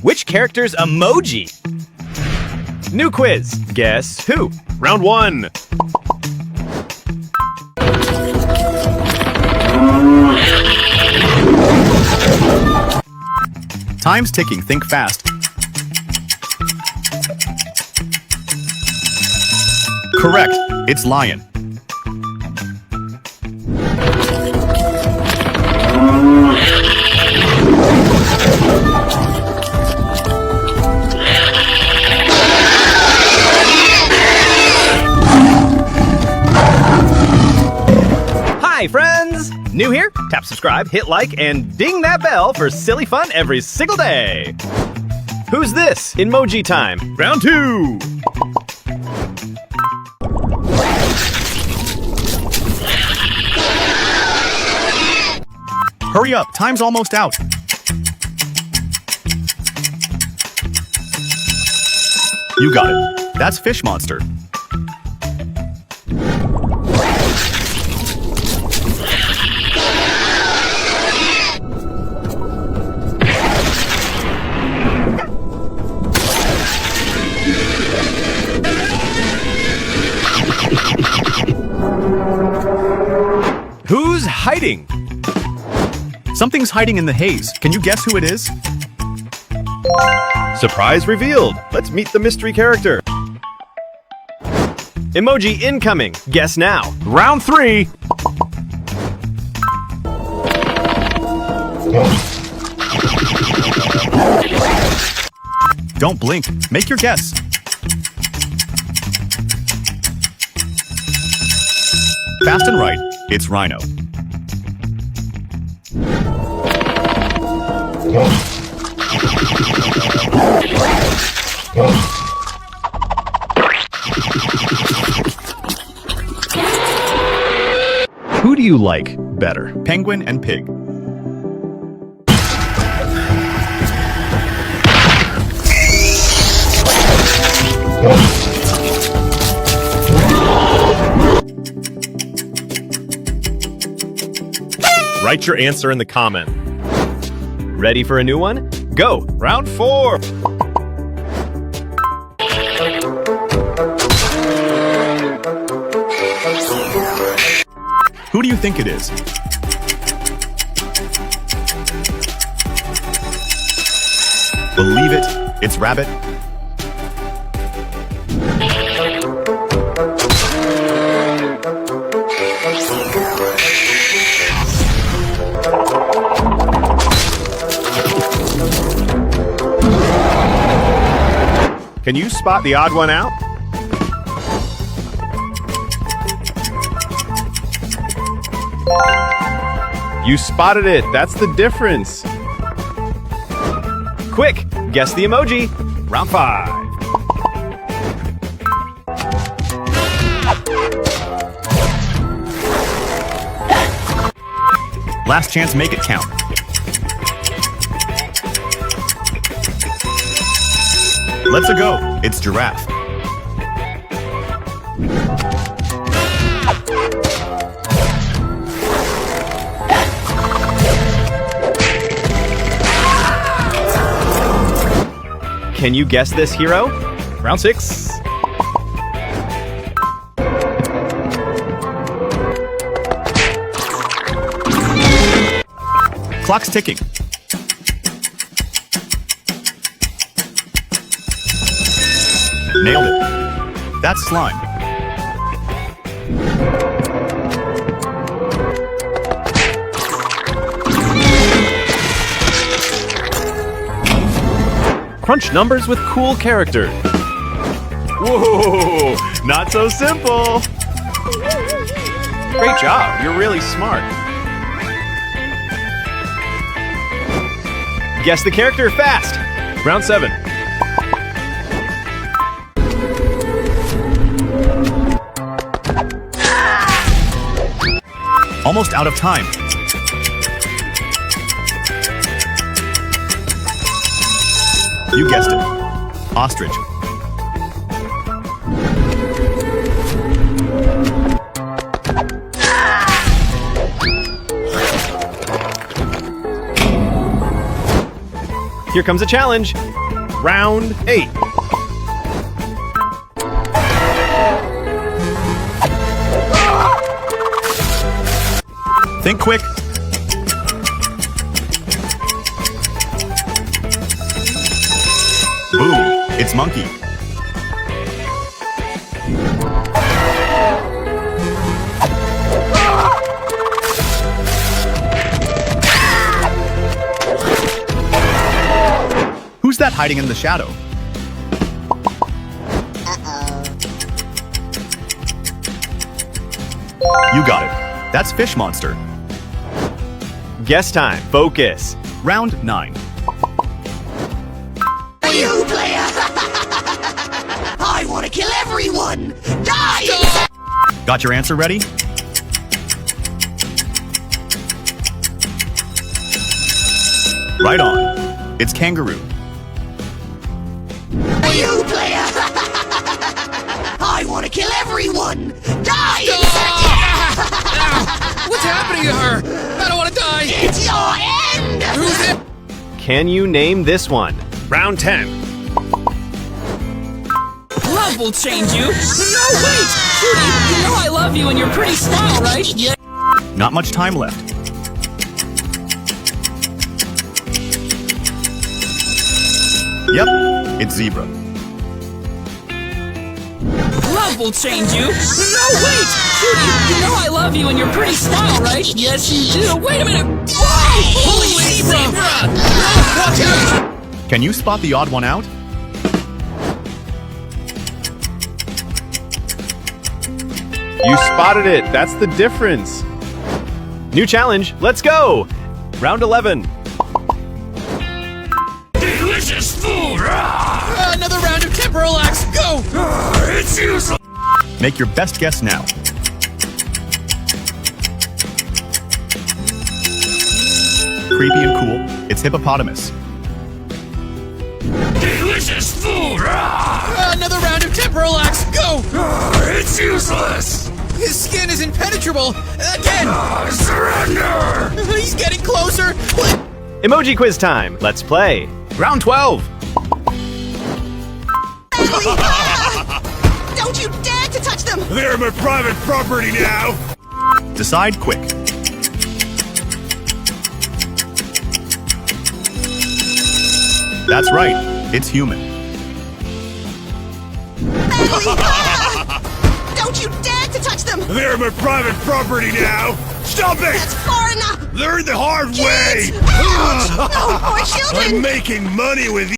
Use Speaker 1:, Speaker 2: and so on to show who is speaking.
Speaker 1: Which character's emoji? New quiz. Guess who? Round 1.
Speaker 2: Time's ticking. Think fast. Correct. It's lion.
Speaker 1: Hi, friends! New here? Tap subscribe, hit like, and ding that bell for silly fun every single day. Who's this? Emoji time. Round 2.
Speaker 2: Hurry up. Time's almost out. You got it. That's Fish Monster.
Speaker 1: Who's hiding?
Speaker 2: Something's hiding in the haze. Can you guess who it is?
Speaker 1: Surprise revealed. Let's meet the mystery character. Emoji incoming. Guess now. Round 3.
Speaker 2: Don't blink. Make your guess. Fast and right. It's Rhino.
Speaker 1: Who do you like better?
Speaker 2: Penguin and pig.
Speaker 1: Write your answer in the comment. Ready for a new one? Go! Round 4!
Speaker 2: Who do you think it is? Believe it, it's Rabbit.
Speaker 1: Can you spot the odd one out? You spotted it. That's the difference. Quick, guess the emoji. Round 5.
Speaker 2: Last chance, make it count. Let's go. It's giraffe.
Speaker 1: Can you guess this hero? Round 6.
Speaker 2: Clock's ticking. Nailed it. That's slime.
Speaker 1: Crunch numbers with cool characters. Whoa, not so simple. Great job, you're really smart. Guess the character fast. Round 7.
Speaker 2: Almost out of time. You guessed it. Ostrich.
Speaker 1: Here comes a challenge. Round 8.
Speaker 2: Think quick. Boom, it's monkey. Who's that hiding in the shadow? You got it. That's Fish Monster.
Speaker 1: Guess time. Focus.
Speaker 2: Round 9.
Speaker 3: You player! I want to kill everyone! Die!
Speaker 2: Got your answer ready? Right on. It's kangaroo.
Speaker 3: You player! I want to kill everyone! Die!
Speaker 4: What's happening to her? I don't want to die!
Speaker 3: It's your end!
Speaker 4: Who's it?
Speaker 1: Can you name this one? Round 10.
Speaker 4: Love will change you! No, wait! Cutie, you know I love you and your pretty smile, right? Yeah.
Speaker 2: Not much time left. Yep, it's zebra.
Speaker 4: Love will change you! No, wait! Cutie, you know I love you and your pretty smile, right? Yes, you do. Wait a minute! Whoa! Holy zebra! Watch out!
Speaker 2: Can you spot the odd one out?
Speaker 1: You spotted it. That's the difference. New challenge. Let's go. Round 11.
Speaker 3: Delicious food!
Speaker 4: Another round of temporal axe. Go!
Speaker 3: It's useless!
Speaker 2: Make your best guess now. Creepy and cool, it's hippopotamus.
Speaker 3: Delicious food!
Speaker 4: Another round of temporal axe. Go!
Speaker 3: It's useless!
Speaker 4: His skin is impenetrable. Again!
Speaker 3: Surrender!
Speaker 4: He's getting closer.
Speaker 1: Emoji quiz time. Let's play. Round 12.
Speaker 3: Don't you dare to touch them!
Speaker 5: They're my private property now!
Speaker 2: Decide quick. That's right, it's human.
Speaker 3: Don't you dare to touch them!
Speaker 5: They're my private property now! Stop it!
Speaker 3: That's far enough!
Speaker 5: Learn the hard way!
Speaker 3: Ouch! No, poor children!
Speaker 5: I'm making money with